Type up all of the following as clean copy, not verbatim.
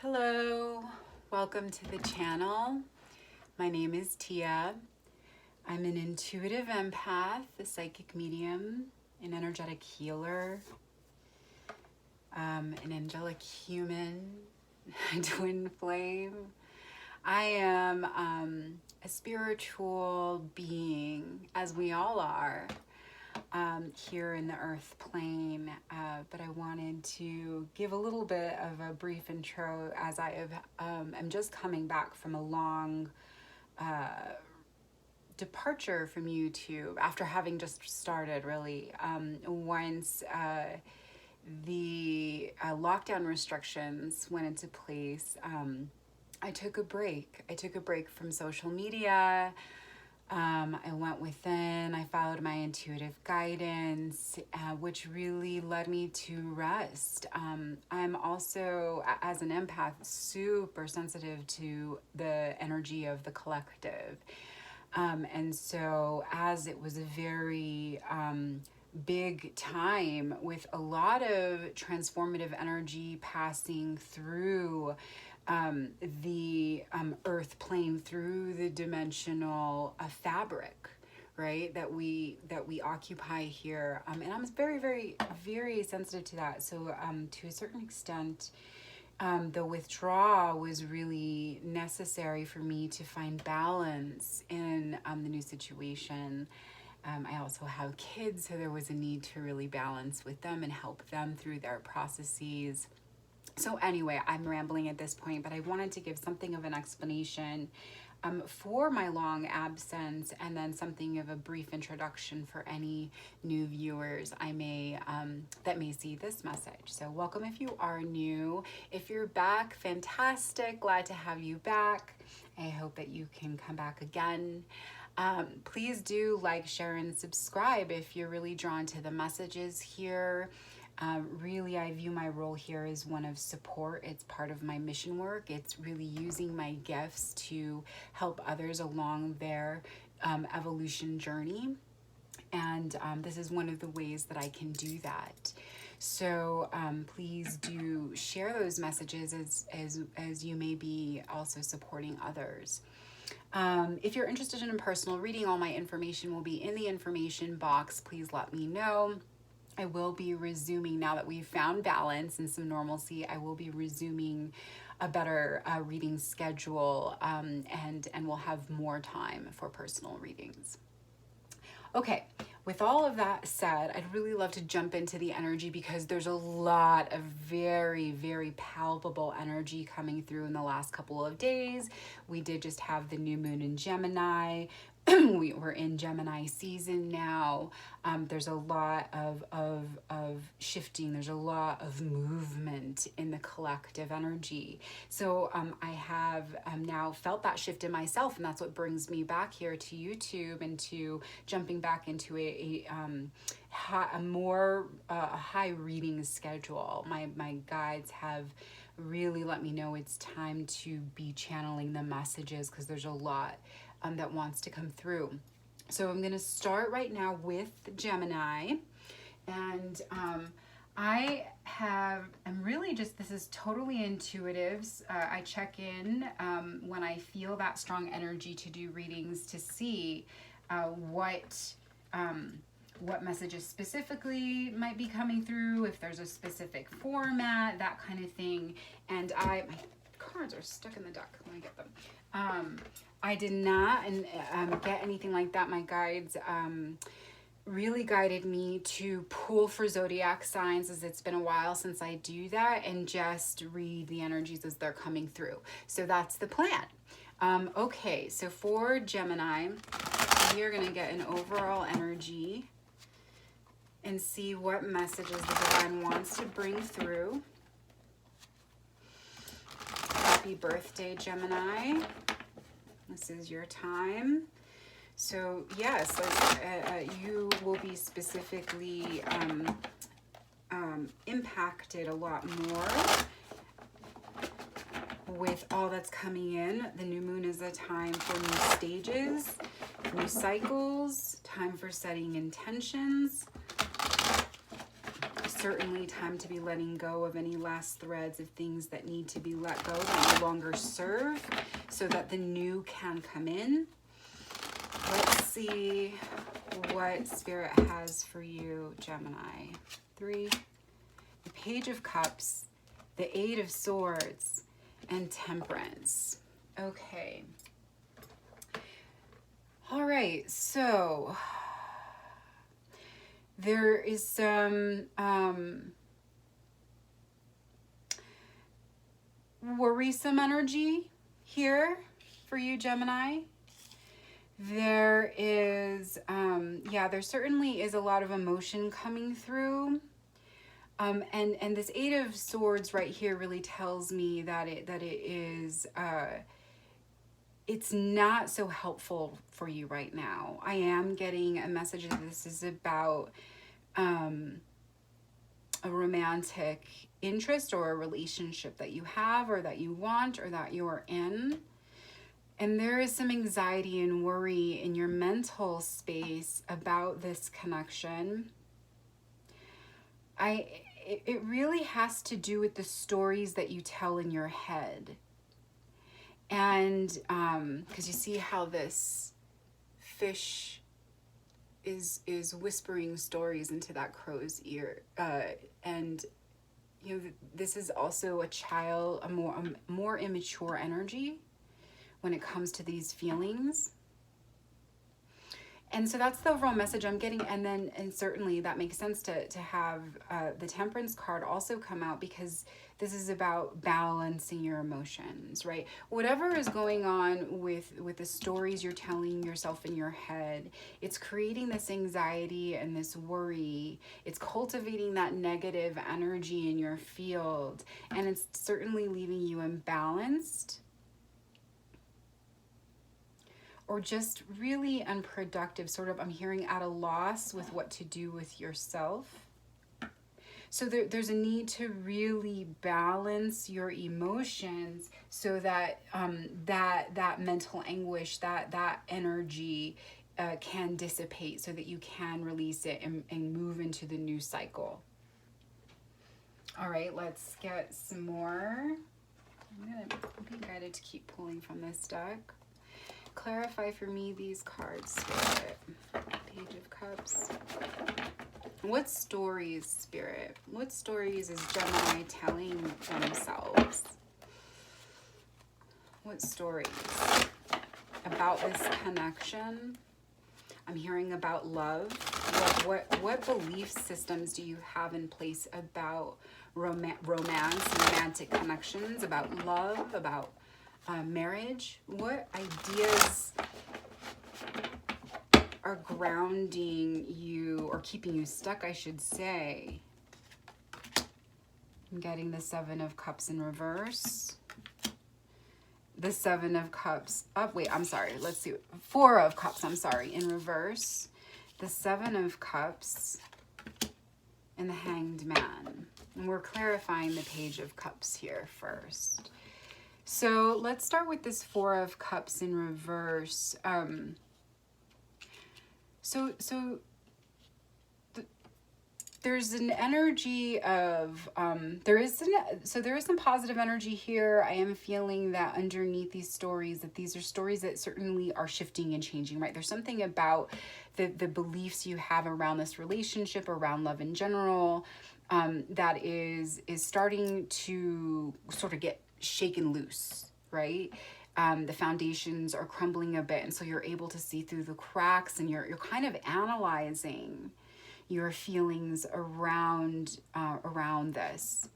Hello, welcome to the channel. My name is Tia. I'm an intuitive empath, a psychic medium, an energetic healer, an angelic human, a twin flame. I am a spiritual being, as we all are, here in the earth plane, but I wanted to give a little bit of a brief intro as I am just coming back from a long departure from YouTube after having just started really. Once the lockdown restrictions went into place, I took a break. I took a break from social media. I went within, I followed my intuitive guidance, which really led me to rest. I'm also, as an empath, super sensitive to the energy of the collective. And so as it was a very big time with a lot of transformative energy passing through the earth plane, through the dimensional fabric, right, that we occupy here, and I'm very sensitive to that. So to a certain extent, the withdrawal was really necessary for me to find balance in the new situation. I also have kids, so there was a need to really balance with them and help them through their processes. So anyway, I'm rambling at this point, but I wanted to give something of an explanation for my long absence, and then something of a brief introduction for any new viewers I may that may see this message. So welcome if you are new. If you're back, fantastic, glad to have you back. I hope that you can come back again. Please do like, share, and subscribe if you're really drawn to the messages here. Really, I view my role here as one of support. It's part of my mission work. It's really using my gifts to help others along their evolution journey. And this is one of the ways that I can do that. So please do share those messages as you may be also supporting others. If you're interested in a personal reading, all my information will be in the information box. Please let me know. I will be resuming, now that we've found balance and some normalcy, I will be resuming a better reading schedule, and we'll have more time for personal readings. Okay, with all of that said, I'd really love to jump into the energy because there's a lot of very palpable energy coming through in the last couple of days. We did just have the new moon in Gemini. We're in Gemini season now. There's a lot of shifting. There's a lot of movement in the collective energy. So I have now felt that shift in myself, and that's what brings me back here to YouTube and to jumping back into a more high reading schedule. My guides have really let me know it's time to be channeling the messages because there's a lot that wants to come through. So I'm going to start right now with Gemini, and I'm really just, this is totally intuitive. I check in when I feel that strong energy to do readings to see what messages specifically might be coming through, if there's a specific format, that kind of thing. And my cards are stuck in the deck. Let me get them. I did not get anything like that. My guides really guided me to pull for zodiac signs, as it's been a while since I do that, and just read the energies as they're coming through. So that's the plan. Okay, so for Gemini, we are going to get an overall energy and see what messages the divine wants to bring through. Happy birthday, Gemini. This is your time. So yes, you will be specifically impacted a lot more with all that's coming in. The new moon is a time for new stages, new cycles, time for setting intentions. certainly time to be letting go of any last threads of things that need to be let go, that no longer serve, so that the new can come in. Let's see what Spirit has for you, Gemini. 3, the Page of Cups, the 8 of Swords, and Temperance. Okay. All right, so there is some worrisome energy here for you, Gemini. There is, there certainly is a lot of emotion coming through. And this 8 of Swords right here really tells me that it is, it's not so helpful for you right now. I am getting a message that this is about a romantic interest or a relationship that you have or that you want or that you're in. And there is some anxiety and worry in your mental space about this connection. It really has to do with the stories that you tell in your head. And because you see how this fish is whispering stories into that crow's ear, and you know, this is also a more immature energy when it comes to these feelings. And so that's the overall message I'm getting. And certainly that makes sense to have the Temperance card also come out, because this is about balancing your emotions, right? Whatever is going on with the stories you're telling yourself in your head, it's creating this anxiety and this worry. It's cultivating that negative energy in your field, and it's certainly leaving you imbalanced, or just really unproductive, sort of, I'm hearing, at a loss with what to do with yourself. So there's a need to really balance your emotions so that that mental anguish, that energy can dissipate, so that you can release it and move into the new cycle. All right, let's get some more. I'm gonna be guided to keep pulling from this deck. Clarify for me these cards, Spirit. Page of Cups. What stories, Spirit? What stories is Gemini telling themselves? What stories about this connection? I'm hearing about love. What belief systems do you have in place about romance, romantic connections, about love, about marriage? What ideas are grounding you, or keeping you stuck, I should say? I'm getting the 7 of Cups in reverse. The 7 of Cups up. Wait, I'm sorry. Let's see. 4 of Cups, I'm sorry, in reverse. The 7 of Cups and the Hanged Man. And we're clarifying the Page of Cups here first. So let's start with this 4 of Cups in reverse. There's an energy of, there is some positive energy here. I am feeling that underneath these stories, that these are stories that certainly are shifting and changing, right? There's something about the beliefs you have around this relationship, around love in general, that is starting to sort of get shaken loose, right? The foundations are crumbling a bit, and so you're able to see through the cracks, and you're kind of analyzing your feelings around this.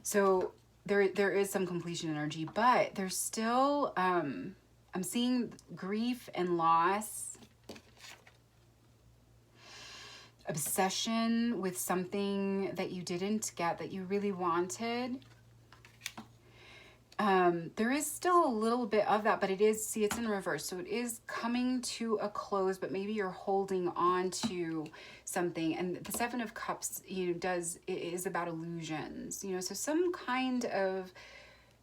So there is some completion energy, but there's still I'm seeing grief and loss, obsession with something that you didn't get, that you really wanted. There is still a little bit of that, but it is, see, it's in reverse. So it is coming to a close, but maybe you're holding on to something. And the 7 of Cups, you know, is about illusions, you know, so some kind of,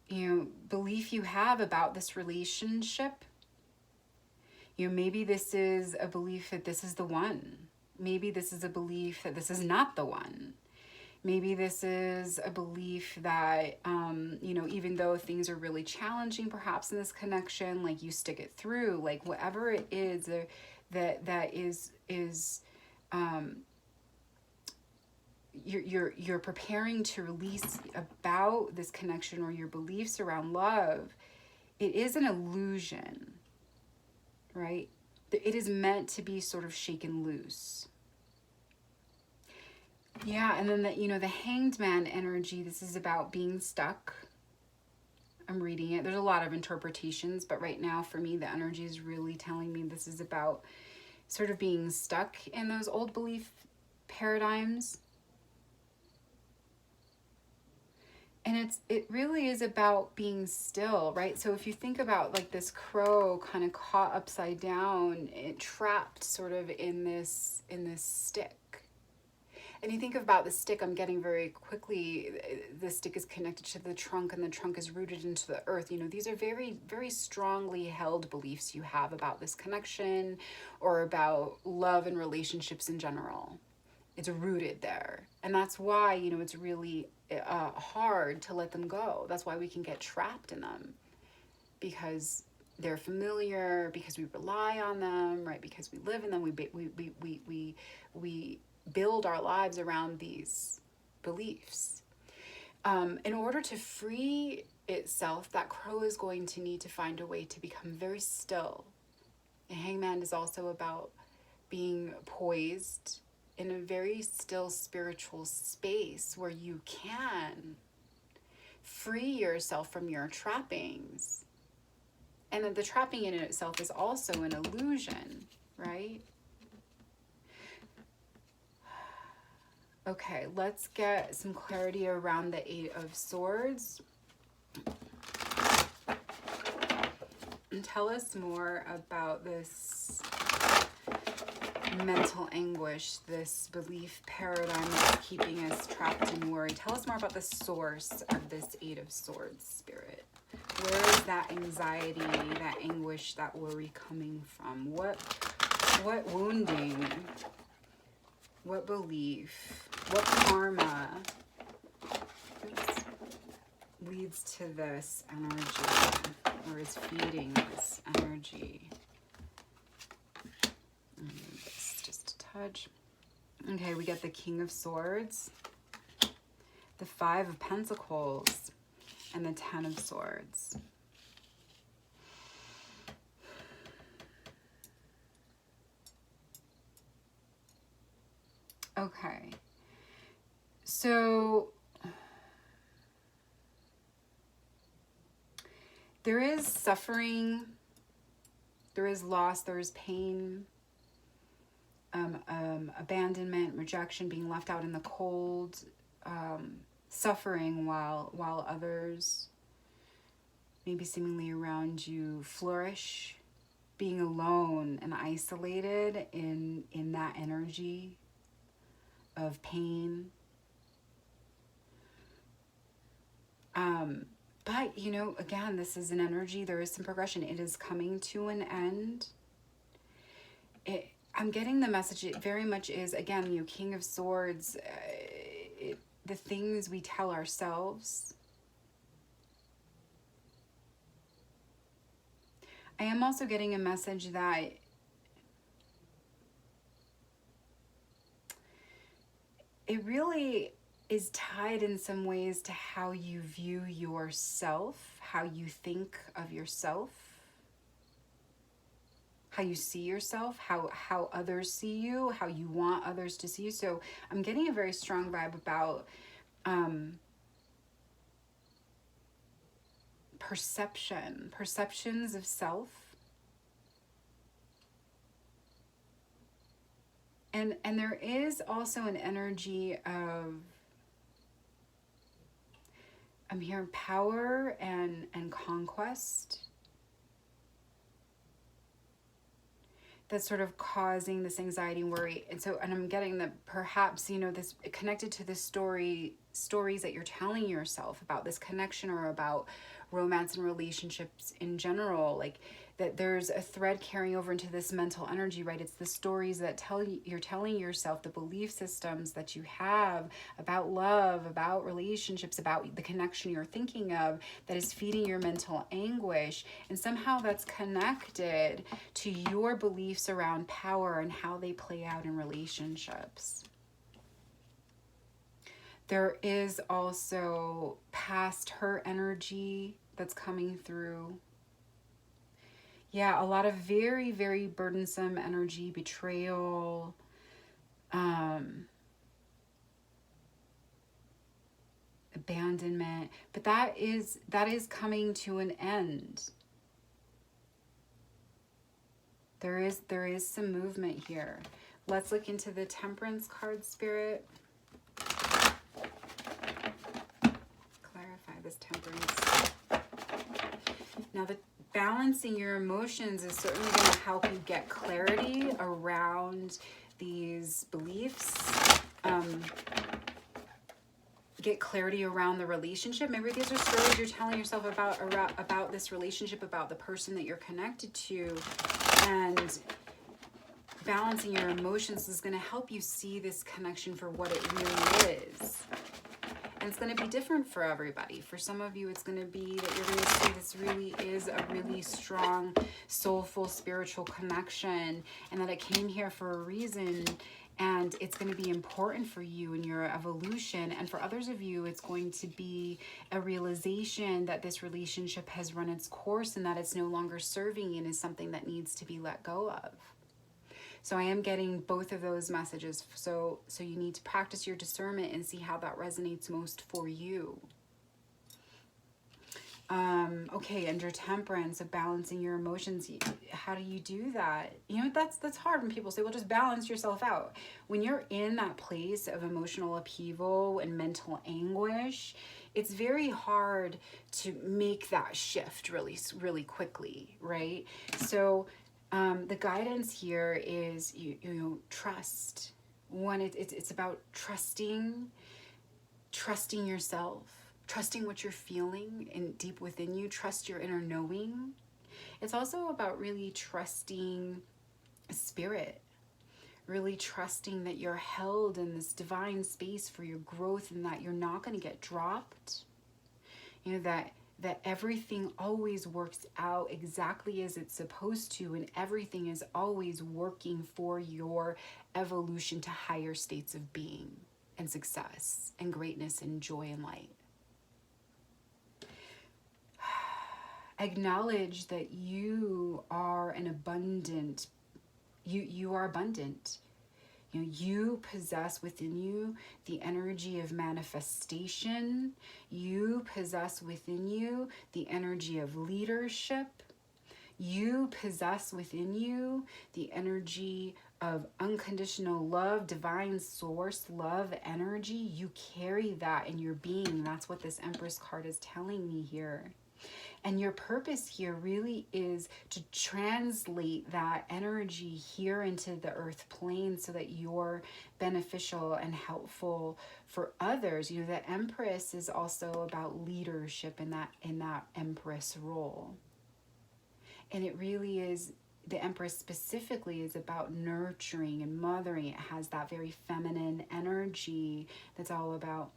you know, belief you have about this relationship. You know, maybe this is a belief that this is the one, Maybe this is a belief that this is not the one. Maybe this is a belief that, you know, even though things are really challenging, perhaps in this connection, like you stick it through, like whatever it is that is you're preparing to release about this connection or your beliefs around love. It is an illusion, right? It is meant to be sort of shaken loose. Yeah, and then the Hanged Man energy, this is about being stuck. I'm reading it. There's a lot of interpretations, but right now for me, the energy is really telling me this is about sort of being stuck in those old belief paradigms. And it really is about being still, right? So if you think about like this crow kind of caught upside down, it trapped sort of in this stick. And you think about the stick, I'm getting very quickly, the stick is connected to the trunk and the trunk is rooted into the earth. You know, these are very, very strongly held beliefs you have about this connection or about love and relationships in general. It's rooted there. And that's why, you know, it's really hard to let them go. That's why we can get trapped in them, because they're familiar, because we rely on them, right? Because we live in them, we build our lives around these beliefs. In order to free itself, that crow is going to need to find a way to become very still. The hangman is also about being poised in a very still spiritual space where you can free yourself from your trappings. And that the trapping in itself is also an illusion, right? Okay, let's get some clarity around the Eight of Swords. And tell us more about this mental anguish, this belief paradigm that's keeping us trapped in worry. Tell us more about the source of this Eight of Swords, Spirit. Where is that anxiety, that anguish, that worry coming from? What wounding? What belief? What karma leads to this energy, or is feeding this energy? This just a touch. Okay, we get the King of Swords, the Five of Pentacles, and the Ten of Swords. Okay, so there is suffering, there is loss, there is pain, abandonment, rejection, being left out in the cold, suffering while others, maybe seemingly around you, flourish, being alone and isolated in that energy of pain. But, you know, again, this is an energy, there is some progression. It is coming to an end. I'm getting the message, it very much is, again, you know, King of Swords, the things we tell ourselves. I am also getting a message that it really is tied in some ways to how you view yourself, how you think of yourself, how you see yourself, how others see you, how you want others to see you. So I'm getting a very strong vibe about perceptions of self. And there is also an energy of, I'm hearing power and conquest. That's sort of causing this anxiety and worry. And I'm getting that perhaps, you know, this connected to this story stories that you're telling yourself about this connection or about romance and relationships in general, like that there's a thread carrying over into this mental energy, right? It's the stories that you're telling yourself, the belief systems that you have about love, about relationships, about the connection you're thinking of, that is feeding your mental anguish. And somehow that's connected to your beliefs around power and how they play out in relationships. There is also past hurt energy that's coming through. Yeah, a lot of very, very burdensome energy, betrayal, abandonment, but that is coming to an end. There is some movement here. Let's look into the Temperance card, Spirit. Clarify this Temperance. Now, the balancing your emotions is certainly going to help you get clarity around these beliefs. Get clarity around the relationship. Maybe these are stories you're telling yourself about this relationship, about the person that you're connected to, and balancing your emotions is going to help you see this connection for what it really is. And it's going to be different for everybody. For some of you, it's going to be that you're going to see this really is a really strong, soulful, spiritual connection, and that it came here for a reason, and it's going to be important for you in your evolution. And for others of you, it's going to be a realization that this relationship has run its course and that it's no longer serving and is something that needs to be let go of. So I am getting both of those messages. So you need to practice your discernment and see how that resonates most for you. Okay, under Temperance, of balancing your emotions, how do you do that? You know, that's hard when people say, well, just balance yourself out. When you're in that place of emotional upheaval and mental anguish, it's very hard to make that shift really, really quickly, right? So the guidance here is, you know, trust. One, it's about trusting yourself. Trusting what you're feeling in deep within you. Trust your inner knowing. It's also about really trusting spirit. Really trusting that you're held in this divine space for your growth and that you're not going to get dropped. You know, that everything always works out exactly as it's supposed to, and everything is always working for your evolution to higher states of being and success and greatness and joy and light. Acknowledge that you are an abundant, you are abundant. You know, you possess within you the energy of manifestation. You possess within you the energy of leadership. You possess within you the energy of unconditional love, divine source love energy. You carry that in your being. That's what this Empress card is telling me here. And your purpose here really is to translate that energy here into the earth plane so that you're beneficial and helpful for others. You know, the Empress is also about leadership in that Empress role. And it really is, the Empress specifically is about nurturing and mothering. It has that very feminine energy that's all about,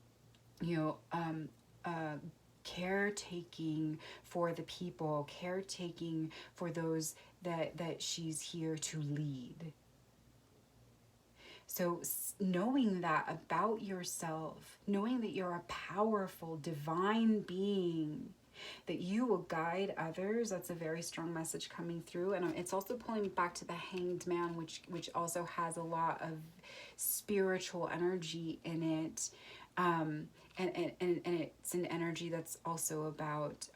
you know, caretaking for the people, caretaking for those that she's here to lead. So knowing that about yourself, knowing that you're a powerful, divine being, that you will guide others, that's a very strong message coming through. And it's also pulling back to the Hanged Man, which also has a lot of spiritual energy in it. And it's an energy that's also about,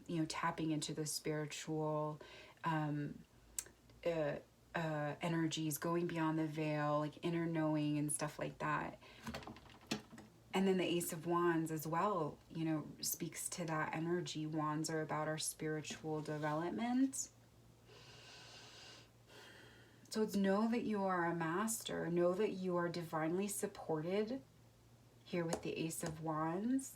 you know, tapping into the spiritual energies, going beyond the veil, like inner knowing and stuff like that. And then the Ace of Wands as well, you know, speaks to that energy. Wands are about our spiritual development. So it's know that you are a master. Know that you are divinely supported here with the Ace of Wands.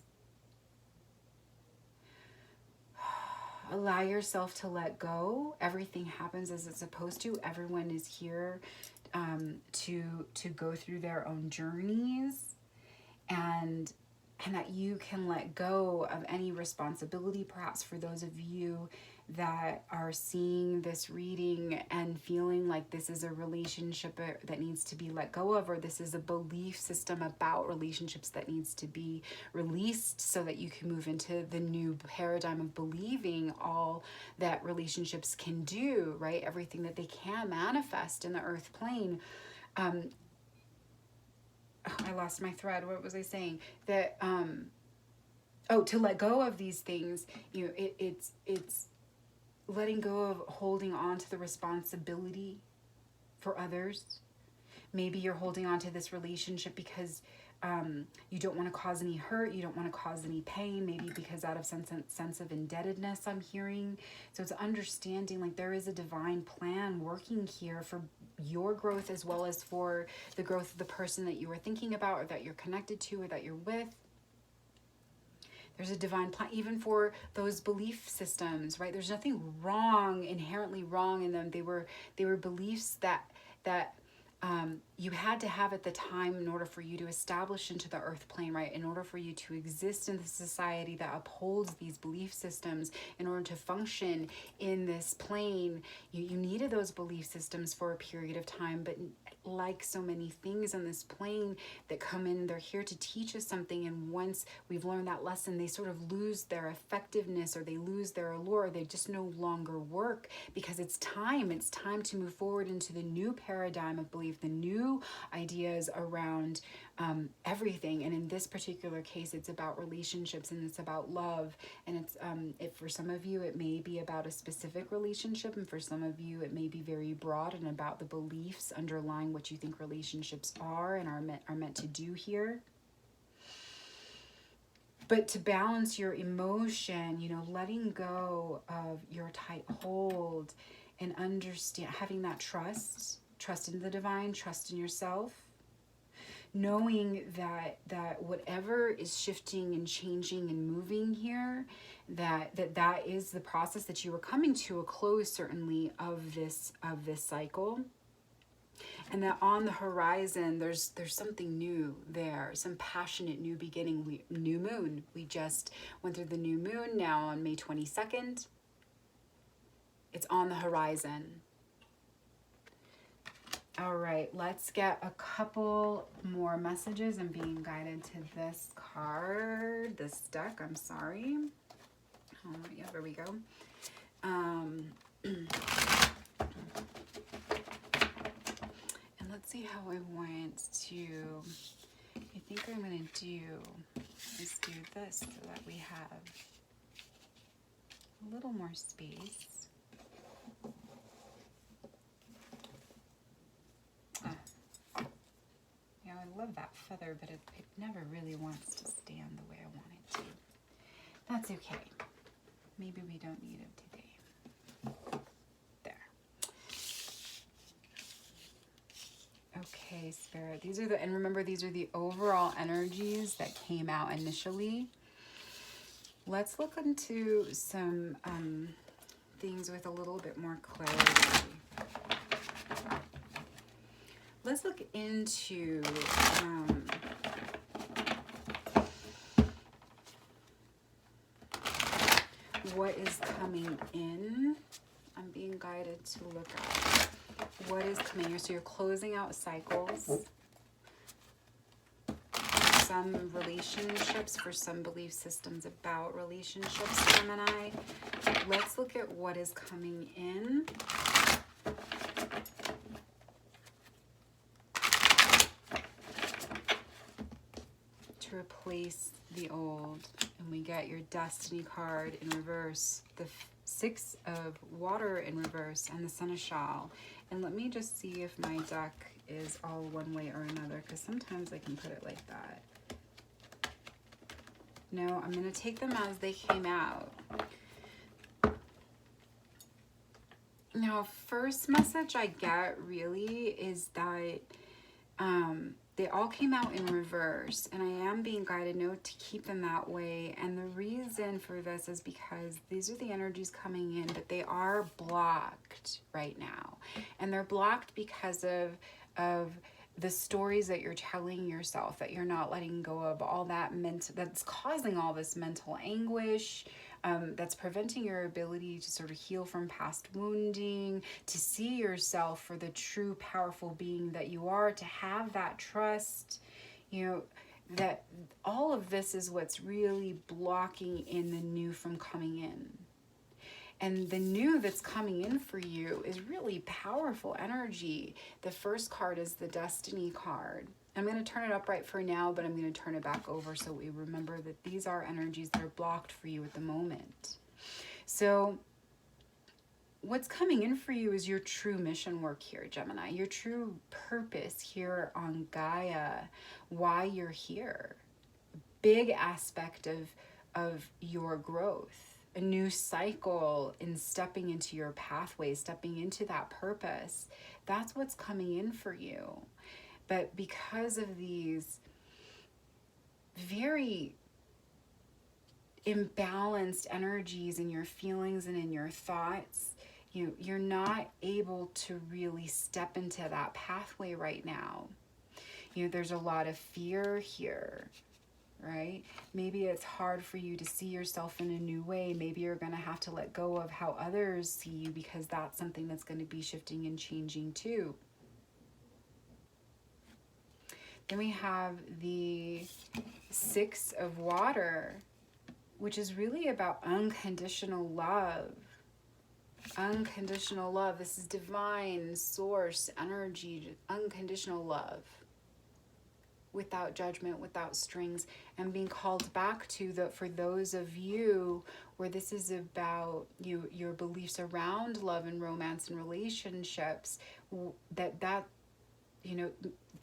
Allow yourself to let go. Everything happens as it's supposed to. Everyone is here to go through their own journeys, and that you can let go of any responsibility, perhaps for those of you that are seeing this reading and feeling like this is a relationship that needs to be let go of, or this is a belief system about relationships that needs to be released so that you can move into the new paradigm of believing all that relationships can do, right? Everything that they can manifest in the earth plane. I lost my thread. What was I saying? That, to let go of these things, you know, it's letting go of holding on to the responsibility for others. Maybe you're holding on to this relationship because you don't want to cause any hurt, you don't want to cause any pain, maybe because out of sense of indebtedness, I'm hearing. So it's understanding like there is a divine plan working here for your growth as well as for the growth of the person that you are thinking about or that you're connected to or that you're with. There's a divine plan, even for those belief systems, right? There's nothing wrong, inherently wrong in them. They were beliefs that you had to have at the time in order for you to establish into the earth plane, right? In order for you to exist in the society that upholds these belief systems, in order to function in this plane, you needed those belief systems for a period of time. But like so many things on this plane that come in, they're here to teach us something. And once we've learned that lesson, they sort of lose their effectiveness, or they lose their allure. They just no longer work because it's time. It's time to move forward into the new paradigm of belief, the new ideas around everything. And in this particular case, it's about relationships and it's about love. And it's for some of you, it may be about a specific relationship, and for some of you, it may be very broad and about the beliefs underlying what you think relationships are and are meant to do here. But to balance your emotion, you know, letting go of your tight hold and understand, having that trust in the divine, trust in yourself, knowing that whatever is shifting and changing and moving here, that is the process, that you are coming to a close, certainly, of this cycle. And that on the horizon, there's something new there, some passionate new beginning. New moon. We just went through the new moon now on May 22nd. It's on the horizon. All right, let's get a couple more messages. I'm being guided to this card, this deck. I'm sorry. Oh, yeah, there we go. Let's see how I want to, I think I'm going to do is do this so that we have a little more space. Yeah, I love that feather, but it never really wants to stand the way I want it to. That's okay. Maybe we don't need it today. Okay, Spirit. And remember, these are the overall energies that came out initially. Let's look into some things with a little bit more clarity. Let's look into what is coming in. I'm being guided to look at what is coming here. So you're closing out cycles, some relationships, for some belief systems about relationships, Gemini. Let's look at what is coming in. To replace the old. And we get your Destiny card in reverse, the Six of Water in reverse, and the Seneschal. And let me just see if my deck is all one way or another, because sometimes I can put it like that. No, I'm going to take them as they came out. Now, first message I get really is that they all came out in reverse, and I am being guided to keep them that way. And the reason for this is because these are the energies coming in, but they are blocked right now. And they're blocked because of the stories that you're telling yourself, that you're not letting go of, all that that's causing all this mental anguish, that's preventing your ability to sort of heal from past wounding, to see yourself for the true powerful being that you are, to have that trust, that all of this is what's really blocking in the new from coming in. And the new that's coming in for you is really powerful energy. The first card is the Destiny card. I'm going to turn it up right for now, but I'm going to turn it back over so we remember that these are energies that are blocked for you at the moment. So what's coming in for you is your true mission work here, Gemini. Your true purpose here on Gaia. Why you're here. Big aspect of your growth. A new cycle in stepping into your pathway, stepping into that purpose. That's what's coming in for you. But because of these very imbalanced energies in your feelings and in your thoughts, you're not able to really step into that pathway right now. There's a lot of fear here, right? Maybe it's hard for you to see yourself in a new way. Maybe you're going to have to let go of how others see you, because that's something that's going to be shifting and changing too. Then we have the Six of Water, which is really about unconditional love. Unconditional love. This is divine source energy, unconditional love. Without judgment, without strings, and being called back to for those of you where this is about your beliefs around love and romance and relationships, that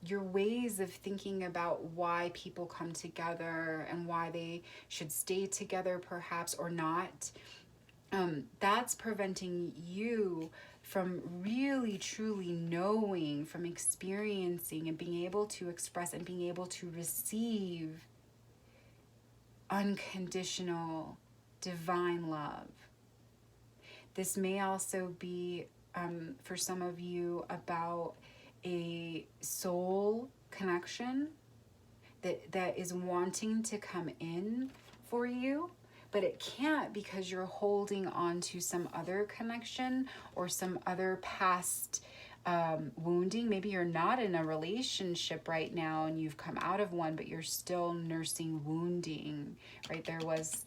your ways of thinking about why people come together and why they should stay together perhaps or not, that's preventing you from really truly knowing, from experiencing and being able to express and being able to receive unconditional divine love. This may also be for some of you about a soul connection that is wanting to come in for you, but it can't because you're holding on to some other connection or some other past wounding. Maybe you're not in a relationship right now and you've come out of one, but you're still nursing wounding, right? There was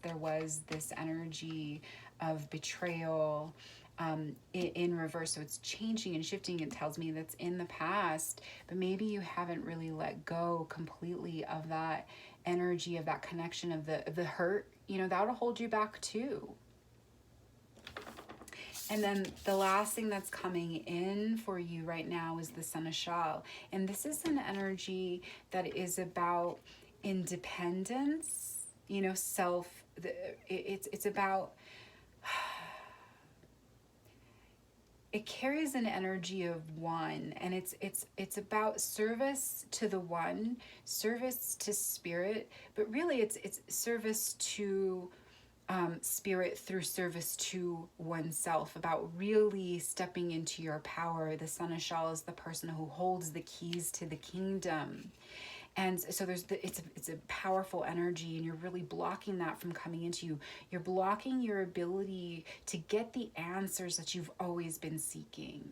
this energy of betrayal in reverse. So it's changing and shifting. It tells me that's in the past, but maybe you haven't really let go completely of that energy, of that connection, of the hurt. That'll hold you back too. And then the last thing that's coming in for you right now is the Seneschal. And this is an energy that is about independence, it's about, it carries an energy of one, and it's about service to the one, service to spirit, but really it's service to spirit through service to oneself, about really stepping into your power. The Seneschal is the person who holds the keys to the kingdom. And so it's a powerful energy, and you're really blocking that from coming into you. You're blocking your ability to get the answers that you've always been seeking.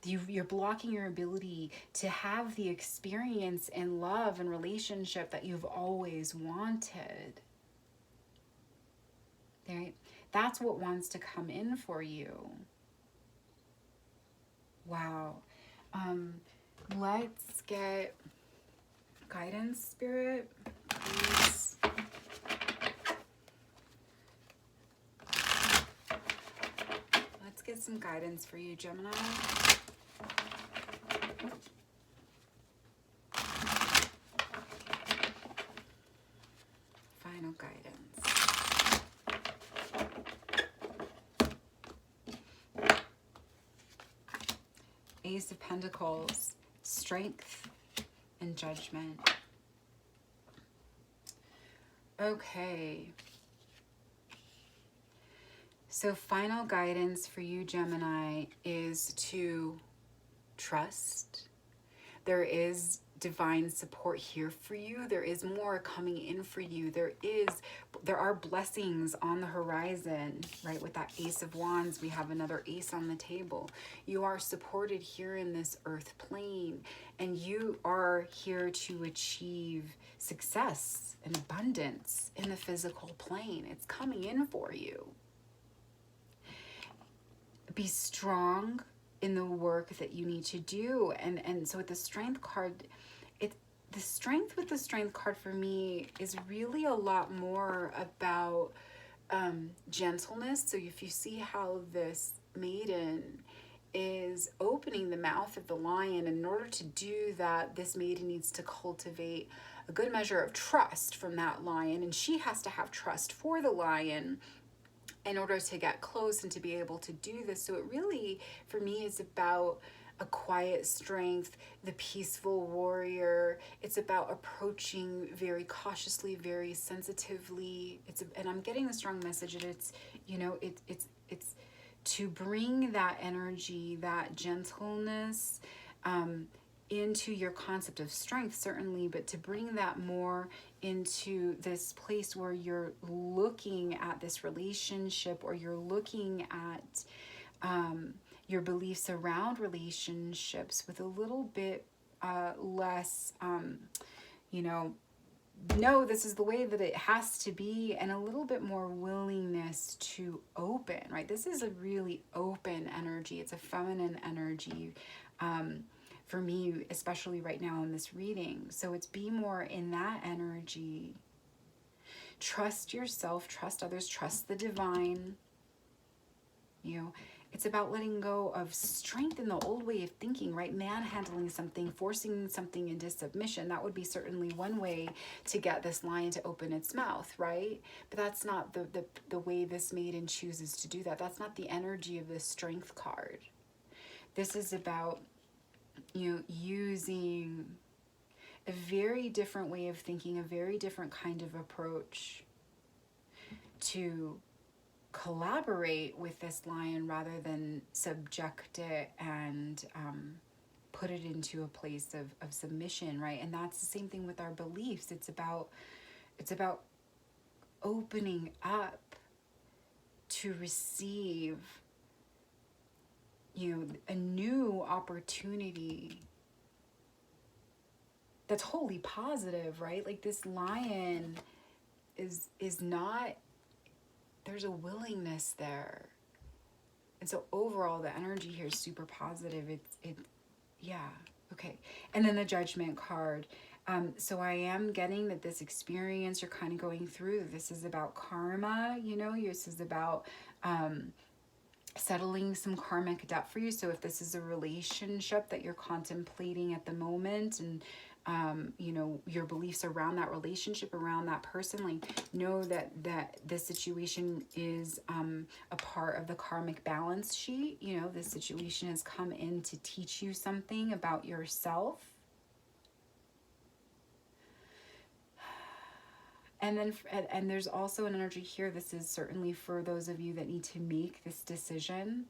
You're blocking your ability to have the experience in love and relationship that you've always wanted. Right? That's what wants to come in for you. Wow. Let's get guidance, Spirit, please. Let's get some guidance for you, Gemini. Final guidance. Ace of Pentacles, strength and Judgment. Okay. So final guidance for you, Gemini, is to trust. There is divine support here for you. There is more coming in for you. There are blessings on the horizon, right? With that Ace of Wands, we have another ace on the table. You are supported here in this earth plane, and you are here to achieve success and abundance in the physical plane. It's coming in for you. Be strong in the work that you need to do. And so with the Strength card, the strength with the Strength card for me is really a lot more about gentleness. So if you see how this maiden is opening the mouth of the lion, in order to do that, this maiden needs to cultivate a good measure of trust from that lion, and she has to have trust for the lion in order to get close and to be able to do this. So it really, for me, is about a quiet strength, the peaceful warrior. It's about approaching very cautiously, very sensitively. And I'm getting the strong message that it's, it's to bring that energy, that gentleness, into your concept of strength, certainly, but to bring that more into this place where you're looking at this relationship, or you're looking at your beliefs around relationships with a little bit less, no, this is the way that it has to be, and a little bit more willingness to open, right? This is a really open energy. It's a feminine energy. For me, especially right now in this reading. So it's be more in that energy. Trust yourself, trust others, trust the divine. It's about letting go of strength in the old way of thinking, right? Manhandling something, forcing something into submission. That would be certainly one way to get this lion to open its mouth, right? But that's not the way this maiden chooses to do that. That's not the energy of this Strength card. This is about using a very different way of thinking, a very different kind of approach to collaborate with this lion rather than subject it and put it into a place of submission, right? And that's the same thing with our beliefs. It's about opening up to receive a new opportunity that's wholly positive, right? Like this lion is not, there's a willingness there. And so overall, the energy here is super positive. Yeah, okay. And then the Judgment card. So I am getting that this experience you're kind of going through, this is about karma, this is about settling some karmic debt for you. So if this is a relationship that you're contemplating at the moment, and your beliefs around that relationship, around that person, like know that this situation is a part of the karmic balance sheet. This situation has come in to teach you something about yourself. And then, and there's also an energy here. This is certainly for those of you that need to make this decision,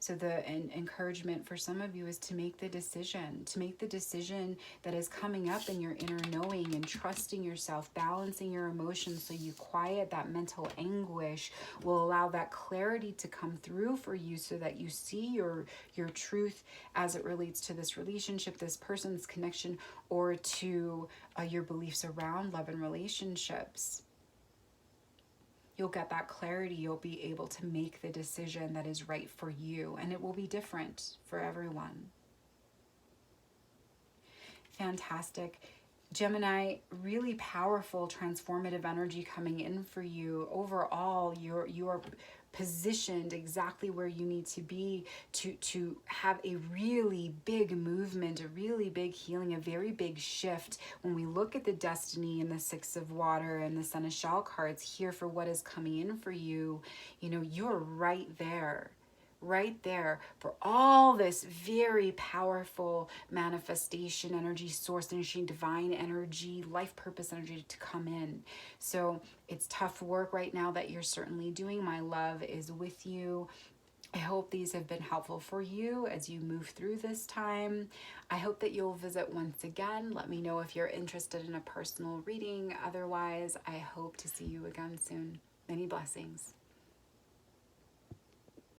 So the encouragement for some of you is to make the decision that is coming up in your inner knowing, and trusting yourself, balancing your emotions so you quiet that mental anguish, will allow that clarity to come through for you so that you see your truth as it relates to this relationship, this person's connection, or to your beliefs around love and relationships. You'll get that clarity. You'll be able to make the decision that is right for you, and it will be different for everyone. Fantastic. Gemini, really powerful, transformative energy coming in for you. Overall, you are positioned exactly where you need to be to have a really big movement, a really big healing, a very big shift. When we look at the Destiny and the Six of Water and the Seneschal cards here for what is coming in for you, you're right there right there for all this very powerful manifestation energy, source energy, divine energy, life purpose energy to come in. So it's tough work right now that you're certainly doing. My love is with you. I hope these have been helpful for you as you move through this time. I hope that you'll visit once again. Let me know if you're interested in a personal reading. Otherwise, I hope to see you again soon. Many blessings.